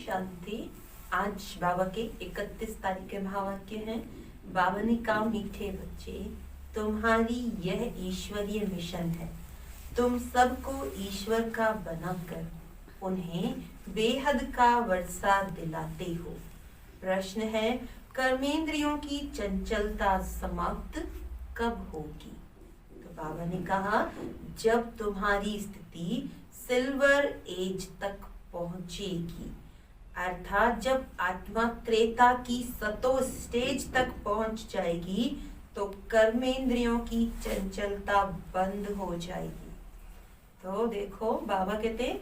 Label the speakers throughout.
Speaker 1: शांति। आज बाबा के 31 तारीख के महावाक्य हैं। बाबा ने कहा, मीठे बच्चे, तुम्हारी यह ईश्वरीय मिशन है। तुम सबको ईश्वर का बनाकर उन्हें बेहद का वर्षा दिलाते हो। प्रश्न है, कर्मेंद्रियों की चंचलता समाप्त कब होगी? तो बाबा ने कहा, जब तुम्हारी स्थिति सिल्वर एज तक पहुंचेगी, अर्थात जब आत्मा त्रेता की सतो स्टेज तक पहुंच जाएगी तो कर्मेंद्रियों की चंचलता बंद हो जाएगी। तो देखो, बाबा कहते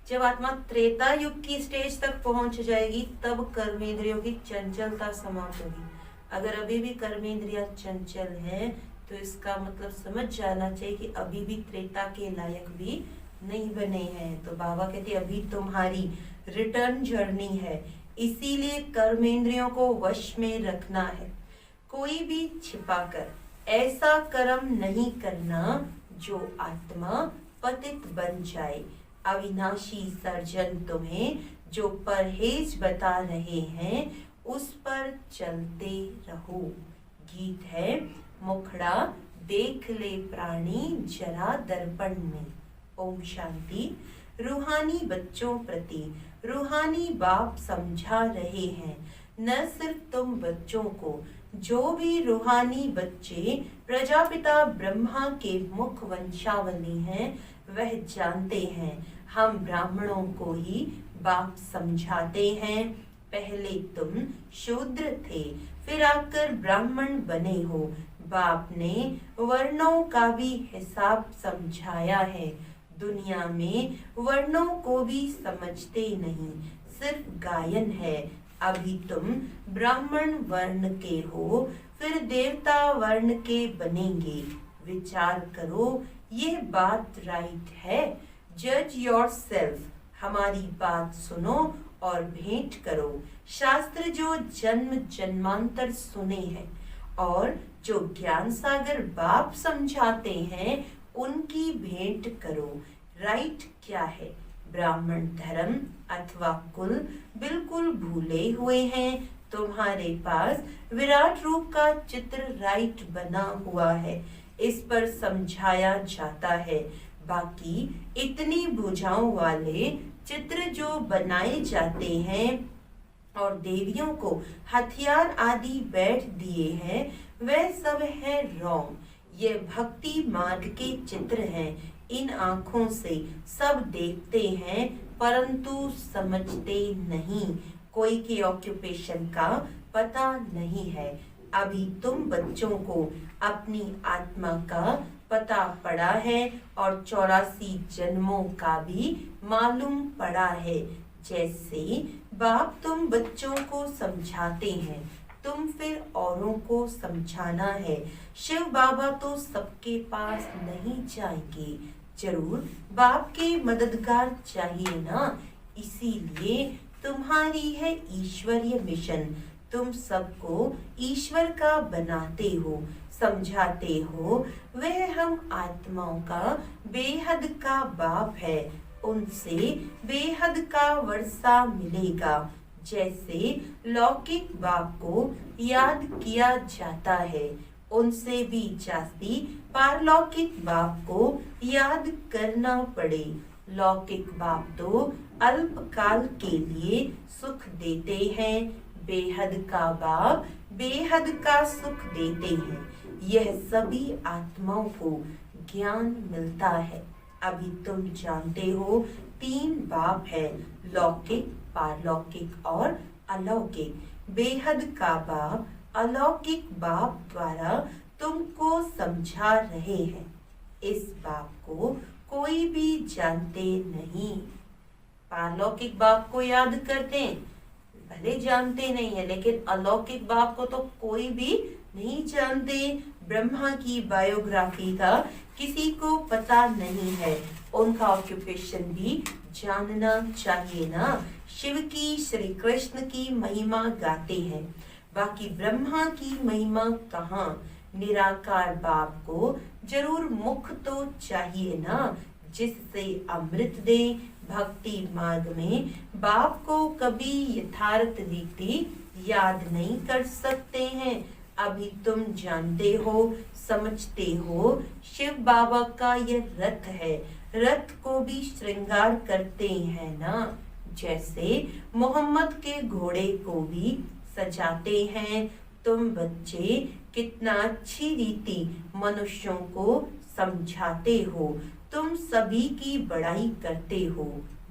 Speaker 1: जब आत्मा त्रेता युग की स्टेज तक पहुंच जाएगी तब कर्मेंद्रियों की चंचलता समाप्त होगी। अगर अभी भी कर्मेंद्रियां चंचल है तो इसका मतलब समझ जाना चाहिए कि अभी भी त्रेता के लायक भी नहीं बने हैं। तो बाबा कहते अभी तुम्हारी रिटर्न जर्नी है, इसीलिए कर्मेंद्रियों को वश में रखना है। कोई भी छिपाकर ऐसा कर्म नहीं करना जो आत्मा पतित बन जाए। अविनाशी सर्जन तुम्हें जो परहेज बता रहे हैं उस पर चलते रहो। गीत है, मुखड़ा देख ले प्राणी जरा दर्पण में। ओम शांति। रूहानी बच्चों प्रति रूहानी बाप समझा रहे हैं, न सिर्फ तुम बच्चों को, जो भी रूहानी बच्चे प्रजापिता ब्रह्मा के मुख वंशावली हैं वह जानते हैं हम ब्राह्मणों को ही बाप समझाते हैं। पहले तुम शूद्र थे, फिर आकर ब्राह्मण बने हो। बाप ने वर्णों का भी हिसाब समझाया है। दुनिया में वर्णों को भी समझते नहीं, सिर्फ गायन है। अभी तुम ब्राह्मण वर्ण के हो, फिर देवता वर्ण के बनेंगे। विचार करो, ये बात राइट है। जज योरसेल्फ, हमारी बात सुनो और भेंट करो। शास्त्र जो जन्म जन्मांतर सुने हैं और जो ज्ञान सागर बाप समझाते हैं उनकी भेंट करो। राइट क्या है? ब्राह्मण धर्म अथवा कुल बिल्कुल भूले हुए हैं। तुम्हारे पास विराट रूप का चित्र राइट बना हुआ है, इस पर समझाया जाता है। बाकी इतनी भुजाओं वाले चित्र जो बनाए जाते हैं और देवियों को हथियार आदि बैठ दिए हैं, वह सब है रॉन्ग। ये भक्ति मार्ग के चित्र हैं। इन आँखों से सब देखते हैं परंतु समझते नहीं। कोई के ऑक्यूपेशन का पता नहीं है। अभी तुम बच्चों को अपनी आत्मा का पता पड़ा है और 84 जन्मों का भी मालूम पड़ा है। जैसे बाप तुम बच्चों को समझाते हैं, तुम फिर औरों को समझाना है। शिव बाबा तो सबके पास नहीं जाएंगे, जरूर बाप के मददगार चाहिए ना। इसीलिए तुम्हारी है ईश्वरीय मिशन। तुम सबको ईश्वर का बनाते हो, समझाते हो। वह हम आत्माओं का बेहद का बाप है, उनसे बेहद का वर्षा मिलेगा। जैसे लौकिक बाप को याद किया जाता है, उनसे भी जास्ती पारलौकिक बाप को याद करना पड़े। लौकिक बाप तो अल्पकाल के लिए सुख देते हैं, बेहद का बाप बेहद का सुख देते हैं। यह सभी आत्माओं को ज्ञान मिलता है। अभी तुम जानते हो 3 बाप है, लौकिक, पारलौकिक और अलौकिक। बेहद का बाप अलौकिक बाप द्वारा तुमको समझा रहे हैं। इस बाप को कोई भी जानते नहीं। पारलौकिक बाप को याद करते हैं, भले जानते नहीं है, लेकिन अलौकिक बाप को तो कोई भी नहीं जानते। ब्रह्मा की बायोग्राफी का किसी को पता नहीं है, उनका ऑक्यूपेशन भी जानना चाहिए ना। शिव की, श्री कृष्ण की महिमा गाते हैं, बाकी ब्रह्मा की महिमा कहाँ? निराकार बाप को जरूर मुख तो चाहिए ना, जिससे अमृत दे। भक्ति मार्ग में बाप को कभी यथार्थ रीति याद नहीं कर सकते हैं। अभी तुम जानते हो, समझते हो, शिव बाबा का यह रथ है। रथ को भी श्रृंगार करते हैं ना, जैसे मोहम्मद के घोड़े को भी सजाते हैं। तुम बच्चे कितना अच्छी रीति मनुष्यों को समझाते हो। तुम सभी की बड़ाई करते हो,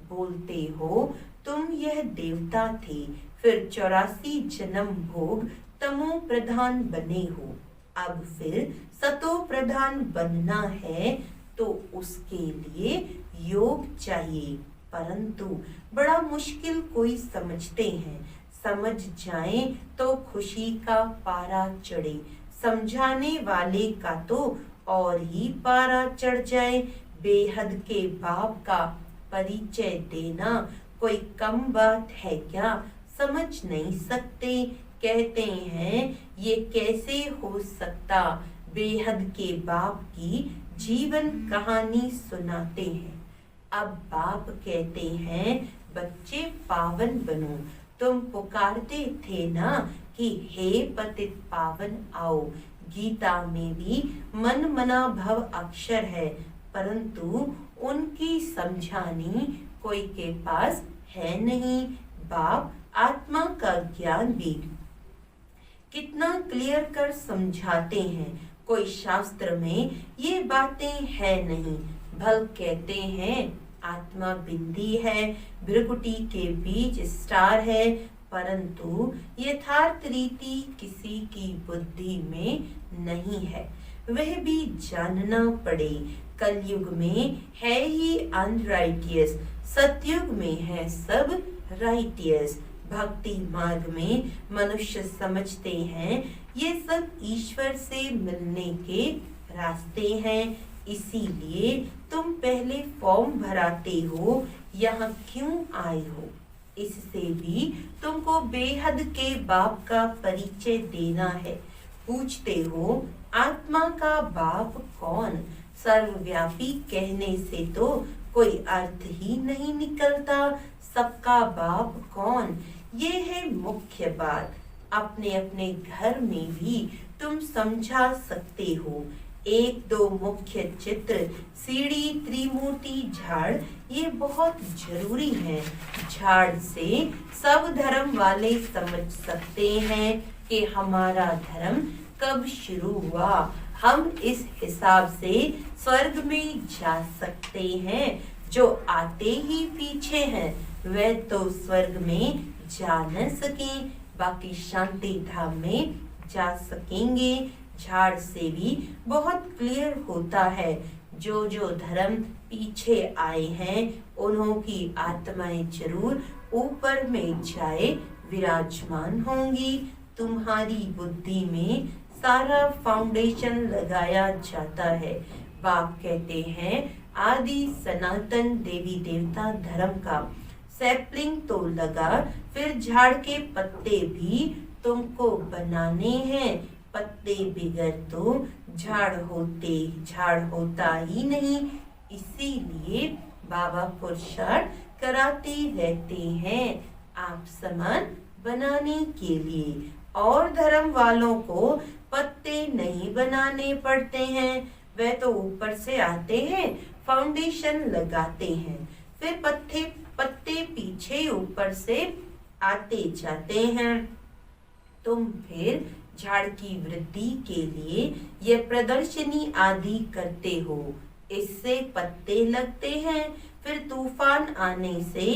Speaker 1: बोलते हो तुम यह देवता थे, फिर 84 जन्म भोग तमो प्रधान बने हो। अब फिर सतो प्रधान बनना है तो उसके लिए योग चाहिए, परंतु बड़ा मुश्किल कोई समझते हैं। समझ जाएं तो खुशी का पारा चढ़े, समझाने वाले का तो और ही पारा चढ़ जाए। बेहद के बाप का परिचय देना कोई कम बात है क्या? समझ नहीं सकते, कहते हैं ये कैसे हो सकता। बेहद के बाप की जीवन कहानी सुनाते हैं। अब बाप कहते हैं बच्चे पावन बनो। तुम पुकारते थे ना कि हे पतित पावन आओ। गीता में भी मन मना भव अक्षर है, परंतु उनकी समझानी कोई के पास है नहीं। बाप आत्मा का ज्ञान भी कितना क्लियर कर समझाते हैं, कोई शास्त्र में ये बातें है नहीं। भल कहते हैं आत्मा बिंदी है, भ्रिकुटी के बीच स्टार है, परंतु यथार्थ रीति किसी की बुद्धि में नहीं है। वह भी जानना पड़े। कलयुग में है ही अनराइटियस, सतयुग में है सब राइटियस। भक्ति मार्ग में मनुष्य समझते हैं ये सब ईश्वर से मिलने के रास्ते हैं। इसीलिए तुम पहले फॉर्म भराते हो, यहाँ क्यों आए हो? इससे भी तुमको बेहद के बाप का परिचय देना है। पूछते हो आत्मा का बाप कौन? सर्वव्यापी कहने से तो कोई अर्थ ही नहीं निकलता। सबका बाप कौन? ये है मुख्य बात। अपने अपने घर में भी तुम समझा सकते हो। एक दो मुख्य चित्र, सीढ़ी, त्रिमूर्ति, झाड़, ये बहुत जरूरी है। झाड़ से सब धर्म वाले समझ सकते हैं कि हमारा धर्म कब शुरू हुआ। हम इस हिसाब से स्वर्ग में जा सकते हैं। जो आते ही पीछे हैं वे तो स्वर्ग में जा न सके, बाकी शांति धाम में जा सकेंगे। झाड़ से भी बहुत क्लियर होता है, जो जो धर्म पीछे आए हैं उन्हों की आत्माएं जरूर ऊपर में जाए विराजमान होंगी। तुम्हारी बुद्धि में सारा फाउंडेशन लगाया जाता है। बाप कहते हैं आदि सनातन देवी देवता धर्म का सैपलिंग तो लगा, फिर झाड़ के पत्ते भी तुमको बनाने हैं। पत्ते बिगर तो झाड़ होता ही नहीं। इसीलिए बाबा पुरुषार्थ कराते रहते हैं आप समान बनाने के लिए। और धर्म वालों को पत्ते नहीं बनाने पड़ते हैं, वे तो ऊपर से आते हैं, फाउंडेशन लगाते हैं, फिर पत्ते पीछे ऊपर से आते जाते हैं। तुम फिर झाड़ की वृद्धि के लिए ये प्रदर्शनी आदि करते हो। इससे पत्ते लगते हैं, फिर तूफान आने से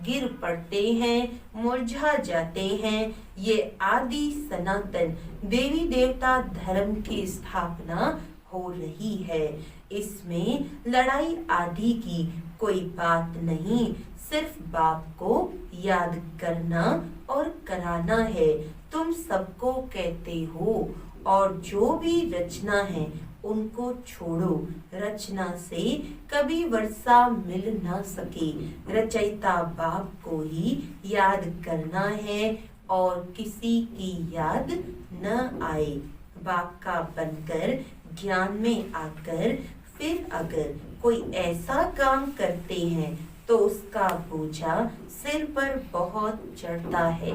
Speaker 1: गिर पड़ते हैं, मुरझा जाते हैं। ये आदि सनातन देवी देवता धर्म की स्थापना हो रही है। इसमें लड़ाई आदि की कोई बात नहीं, सिर्फ बाप को याद करना और कराना है। तुम सबको कहते हो, और जो भी रचना है उनको छोड़ो। रचना से कभी वर्षा मिल ना सके। रचयिता बाप को ही याद करना है और किसी की याद न आए। बाप का बनकर ज्ञान में आकर फिर अगर कोई ऐसा काम करते हैं तो उसका बोझा सिर पर बहुत चढ़ता है।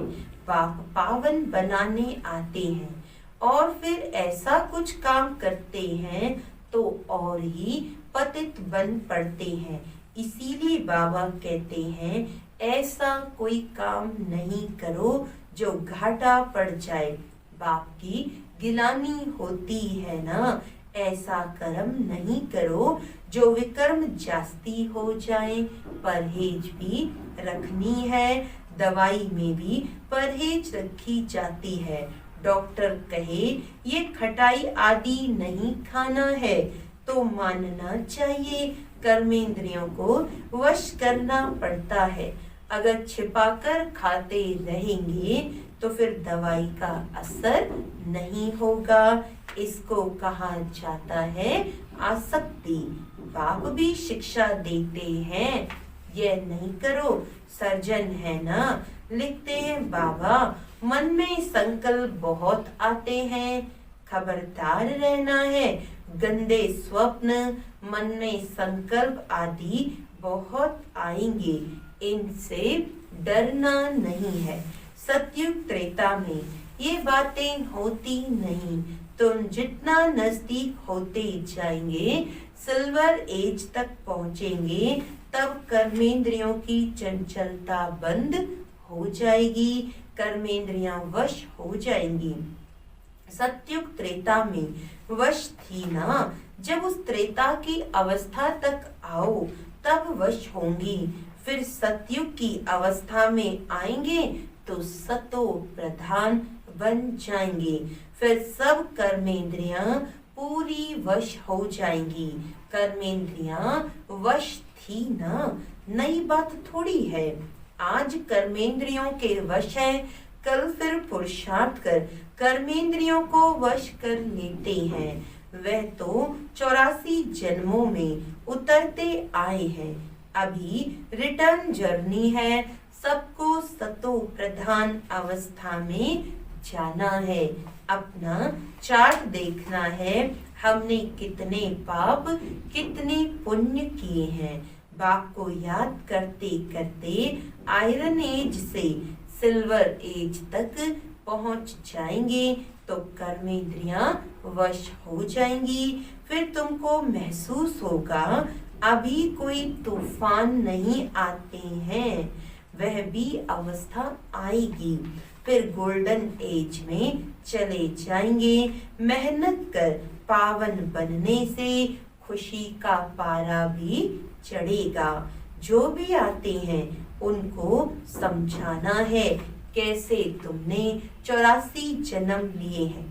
Speaker 1: बाप पावन बनाने आते हैं और फिर ऐसा कुछ काम करते हैं तो और ही पतित बन पड़ते हैं। इसीलिए बाबा कहते हैं ऐसा कोई काम नहीं करो जो घाटा पड़ जाए। बाप की गिलानी होती है ना, ऐसा कर्म नहीं करो जो विकर्म जास्ती हो जाए। परहेज भी रखनी है, दवाई में भी परहेज रखी जाती है। डॉक्टर कहे ये खटाई आदि नहीं खाना है तो मानना चाहिए। कर्मेंद्रियों को वश करना पड़ता है। अगर छिपाकर खाते रहेंगे तो फिर दवाई का असर नहीं होगा। इसको कहा जाता है आसक्ति। बाप भी शिक्षा देते हैं, यह नहीं करो। सर्जन है ना, लिखते हैं बाबा मन में संकल्प बहुत आते हैं, खबरदार रहना है। गंदे स्वप्न, मन में संकल्प आदि बहुत आएंगे, इनसे डरना नहीं है। सतयुग त्रेता में ये बातें होती नहीं। तुम जितना नजदीक होते जाएंगे, सिल्वर एज तक पहुंचेंगे, तब कर्मेंद्रियों की चंचलता बंद हो जाएगी, कर्मेंद्रियां वश हो जाएंगी। सतयुग त्रेता में वश थी ना, जब उस त्रेता की अवस्था तक आओ तब वश होंगी। फिर सतयुग की अवस्था में आएंगे तो सतो प्रधान बन जाएंगे। फिर सब कर्मेंद्रियां पूरी वश हो जाएंगी। कर्मेंद्रियां वश थी ना, नई बात थोड़ी है। आज कर्मेंद्रियों के वश है, कल फिर पुरुषार्थ कर कर्मेंद्रियों को वश कर लेते हैं। वह तो 84 जन्मों में उतरते आए हैं। अभी रिटर्न जर्नी है, सबको सतो प्रधान अवस्था में जाना है। अपना चार्ट देखना है, हमने कितने पाप कितने पुण्य किए हैं। बाप को याद करते करते आयरन एज से सिल्वर एज तक पहुंच जाएंगे तो कर्मेंद्रियां वश हो जाएंगी। फिर तुमको महसूस होगा अभी कोई तूफान नहीं आते हैं, वह भी अवस्था आएगी। फिर गोल्डन एज में चले जाएंगे। मेहनत कर पावन बनने से खुशी का पारा भी चढ़ेगा। जो भी आते हैं उनको समझाना है कैसे तुमने 84 जन्म लिए हैं।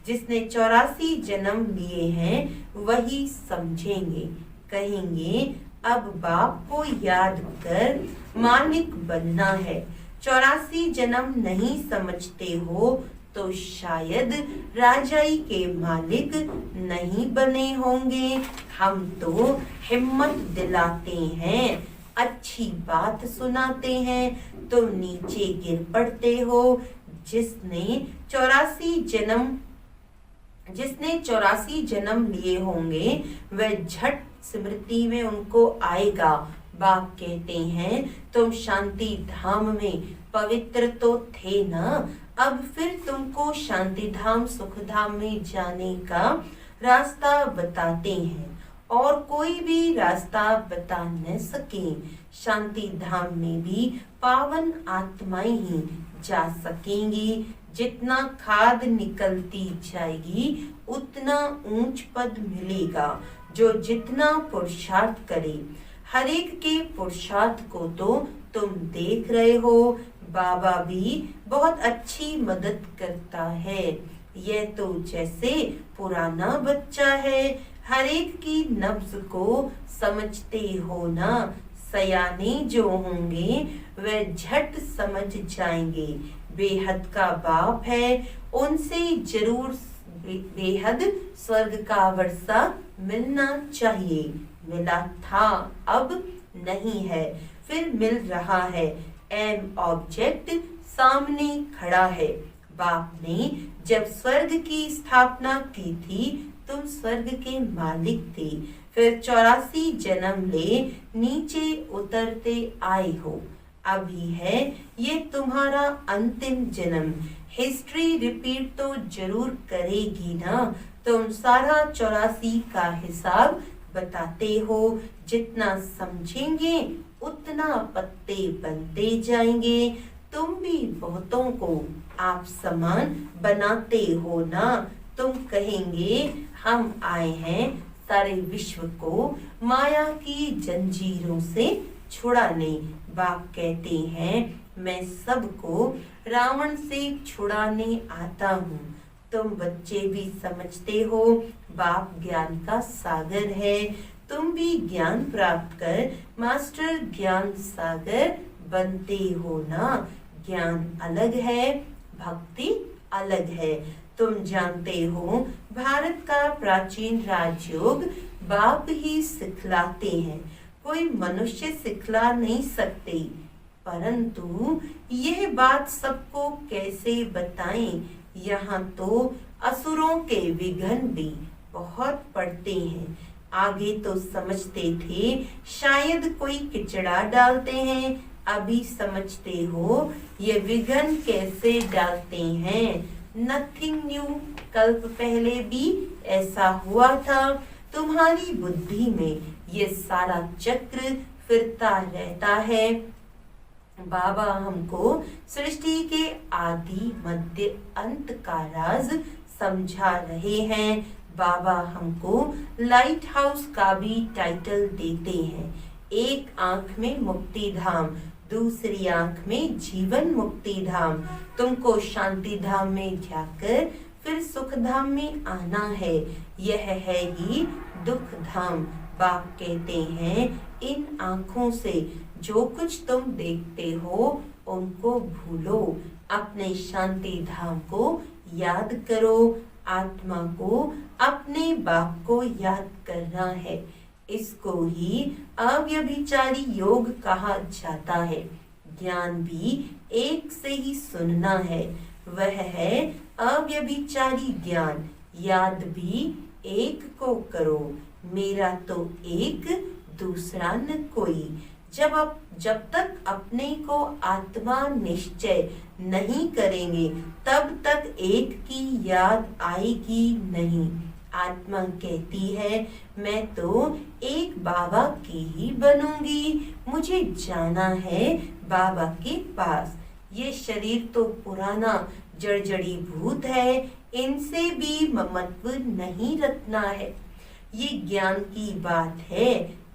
Speaker 1: जिसने 84 जन्म लिए हैं वही समझेंगे, कहेंगे अब बाप को याद कर मालिक बनना है। 84 जन्म नहीं समझते हो तो शायद राजाई के मालिक नहीं बने होंगे। हम तो हिम्मत दिलाते हैं, अच्छी बात सुनाते हैं, तुम नीचे गिर पड़ते हो। जिसने 84 जन्म लिए होंगे वह झट स्मृति में उनको आएगा। बाप कहते हैं तुम शांति धाम में पवित्र तो थे ना, अब फिर तुमको शांति धाम सुख धाम में जाने का रास्ता बताते हैं और कोई भी रास्ता बता न सके। शांति धाम में भी पावन आत्माएं ही जा सकेंगी। जितना खाद निकलती जाएगी उतना ऊंच पद मिलेगा। जो जितना पुरुषार्थ करे, हर एक के पुरुषार्थ को तो तुम देख रहे हो। बाबा भी बहुत अच्छी मदद करता है। यह तो जैसे पुराना बच्चा है, हर एक की नब्ज को समझते हो ना। सयाने जो होंगे वे झट समझ जाएंगे। बेहद का बाप है, उनसे जरूर बेहद स्वर्ग का वर्षा मिलना चाहिए। मिला था, अब नहीं है, फिर मिल रहा है। एम ऑब्जेक्ट सामने खड़ा है। बाप ने जब स्वर्ग की स्थापना की थी तुम स्वर्ग के मालिक थे, फिर 84 जन्म ले नीचे उतरते आए हो। अभी है ये तुम्हारा अंतिम जन्म। हिस्ट्री रिपीट तो जरूर करेगी ना। तुम सारा 84 का हिसाब बताते हो। जितना समझेंगे उतना पत्ते बनते जाएंगे। तुम भी बहुतों को आप समान बनाते हो ना। तुम कहेंगे हम आए हैं सारे विश्व को माया की जंजीरों से छुड़ाने। बाप कहते हैं मैं सबको रावण से छुड़ाने आता हूँ। तुम बच्चे भी समझते हो बाप ज्ञान का सागर है। तुम भी ज्ञान प्राप्त कर मास्टर ज्ञान सागर बनते हो ना। ज्ञान अलग है, भक्ति अलग है। तुम जानते हो भारत का प्राचीन राजयोग बाप ही सिखलाते हैं, कोई मनुष्य सिखला नहीं सकते। परंतु यह बात सबको कैसे बताएं? यहाँ तो असुरों के विघ्न भी बहुत पड़ते हैं। आगे तो समझते थे शायद कोई किचड़ा डालते हैं, अभी समझते हो ये विघ्न कैसे डालते हैं। नथिंग न्यू, कल्प पहले भी ऐसा हुआ था। तुम्हारी बुद्धि में ये सारा चक्र फिरता रहता है। बाबा हमको सृष्टि के आदि मध्य अंत का राज समझा रहे हैं। बाबा हमको लाइट हाउस का भी टाइटल देते हैं। एक आंख में मुक्ति धाम, दूसरी आंख में जीवन मुक्ति धाम। तुमको शांति धाम में जाकर फिर सुख धाम में आना है। यह है ही दुख धाम। बाप कहते हैं इन आंखों से जो कुछ तुम देखते हो उनको भूलो, अपने शांति धाम को याद करो। आत्मा को अपने बाप को याद करना है। इसको ही अव्यभिचारी योग कहा जाता है। ज्ञान भी एक से ही सुनना है, वह है अव्यभिचारी ज्ञान। याद भी एक को करो, मेरा तो एक दूसरा न कोई। जब तक अपने को आत्मा निश्चय नहीं करेंगे तब तक एक की याद आएगी नहीं। आत्मा कहती है मैं तो एक बाबा की ही बनूंगी, मुझे जाना है बाबा के पास। ये शरीर तो पुराना जड़जड़ी भूत है, इनसे भी ममत्व नहीं रखना है। ये ज्ञान की बात है,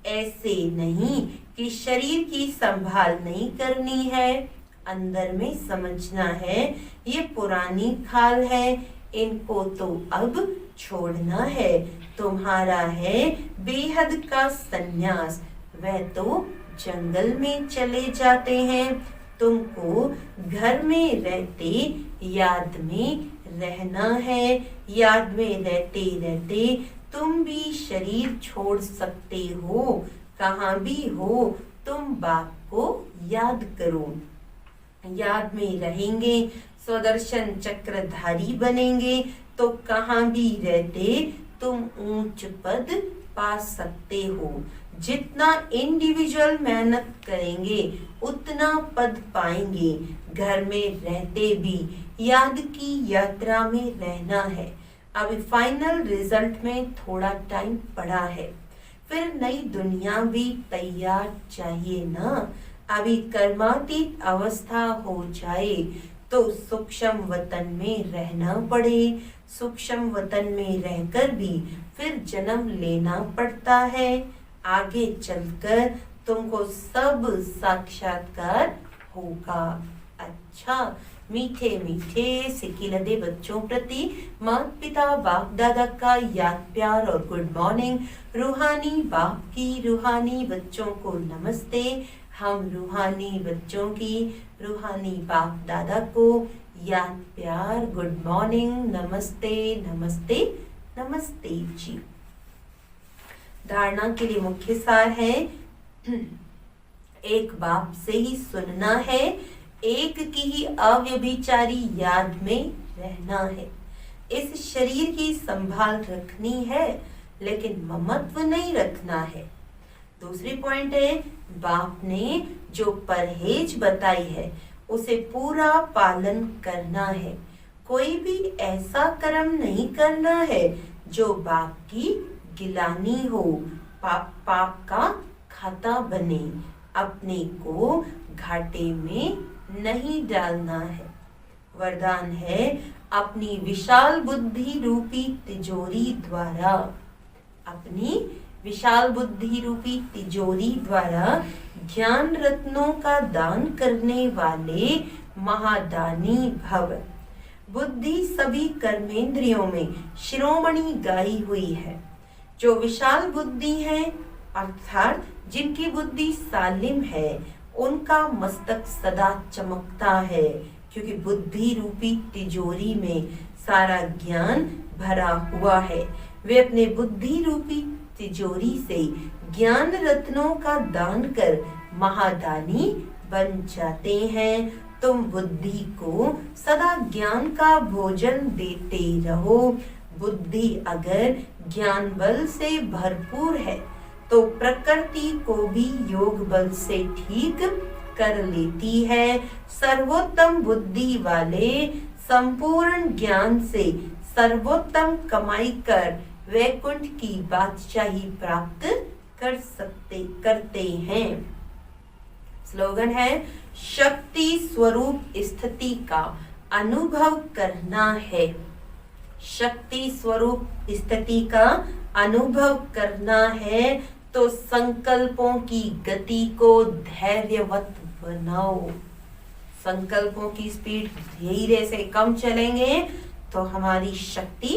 Speaker 1: ऐसे नहीं कि शरीर की संभाल नहीं करनी है। अंदर में समझना है ये पुरानी खाल है, इनको तो अब छोड़ना है। तुम्हारा है बेहद का सन्यास, वह तो जंगल में चले जाते हैं। तुमको घर में रहते याद में रहना है। याद में रहते रहते तुम भी शरीर छोड़ सकते हो। कहाँ भी हो तुम बाप को याद करो। याद में रहेंगे स्वदर्शन चक्रधारी बनेंगे तो कहाँ भी रहते तुम ऊंच पद पा सकते हो। जितना इंडिविजुअल मेहनत करेंगे उतना पद पाएंगे। घर में रहते भी याद की यात्रा में रहना है। अभी फाइनल रिजल्ट में थोड़ा टाइम पड़ा है, फिर नई दुनिया भी तैयार चाहिए ना। अभी कर्मातीत अवस्था हो जाए तो सूक्ष्म वतन में रहना पड़े। सूक्ष्म वतन में रहकर भी फिर जन्म लेना पड़ता है। आगे चलकर तुमको सब साक्षात्कार होगा। अच्छा, मीठे मीठे सिकिलदे बच्चों प्रति माता पिता बाप दादा का याद प्यार और गुड मॉर्निंग। रूहानी बाप की रूहानी बच्चों को नमस्ते। हम रूहानी बच्चों की रूहानी बाप दादा को याद प्यार गुड मॉर्निंग, नमस्ते नमस्ते नमस्ते जी। धारणा के लिए मुख्य सार है, एक बाप से ही सुनना है, एक की ही अव्यभिचारी याद में रहना है। इस शरीर की संभाल रखनी है, लेकिन ममत्व नहीं रखना है। दूसरी पॉइंट है, बाप ने जो परहेज बताई है उसे पूरा पालन करना है। कोई भी ऐसा कर्म नहीं करना है जो बाप की गिलानी हो, पाप का खाता बने। अपने को घाटे में नहीं डालना है। वरदान है, अपनी विशाल बुद्धि रूपी तिजोरी द्वारा, अपनी विशाल बुद्धि रूपी तिजोरी द्वारा ज्ञान रत्नों का दान करने वाले महादानी भव। बुद्धि सभी कर्मेंद्रियों में शिरोमणि गाई हुई है। जो विशाल बुद्धि है, अर्थात जिनकी बुद्धि सालिम है, उनका मस्तक सदा चमकता है, क्योंकि बुद्धि रूपी तिजोरी में सारा ज्ञान भरा हुआ है। वे अपने बुद्धि रूपी तिजोरी से ज्ञान रत्नों का दान कर महादानी बन जाते हैं। तुम बुद्धि को सदा ज्ञान का भोजन देते रहो। बुद्धि अगर ज्ञान बल से भरपूर है तो प्रकृति को भी योग बल से ठीक कर लेती है। सर्वोत्तम बुद्धि वाले संपूर्ण ज्ञान से सर्वोत्तम कमाई कर वैकुंठ की बादशाही प्राप्त करते हैं। स्लोगन है, शक्ति स्वरूप स्थिति का अनुभव करना है। शक्ति स्वरूप स्थिति का अनुभव करना है तो संकल्पों की गति को धैर्यवत बनाओ। संकल्पों की स्पीड धीरे से कम चलेंगे तो हमारी शक्ति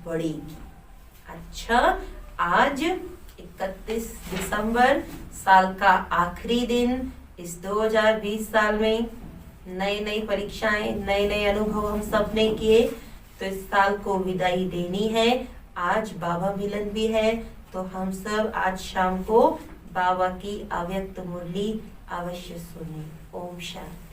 Speaker 1: बढ़ेगी। अच्छा, आज 31 दिसंबर साल का आखिरी दिन। इस 2020 साल में नई परीक्षाएं, नए अनुभव हम सब ने किए, तो इस साल को विदाई देनी है। आज बाबा मिलन भी है, तो हम सब आज शाम को बाबा की अव्यक्त मुरली अवश्य सुने। ओम शांति।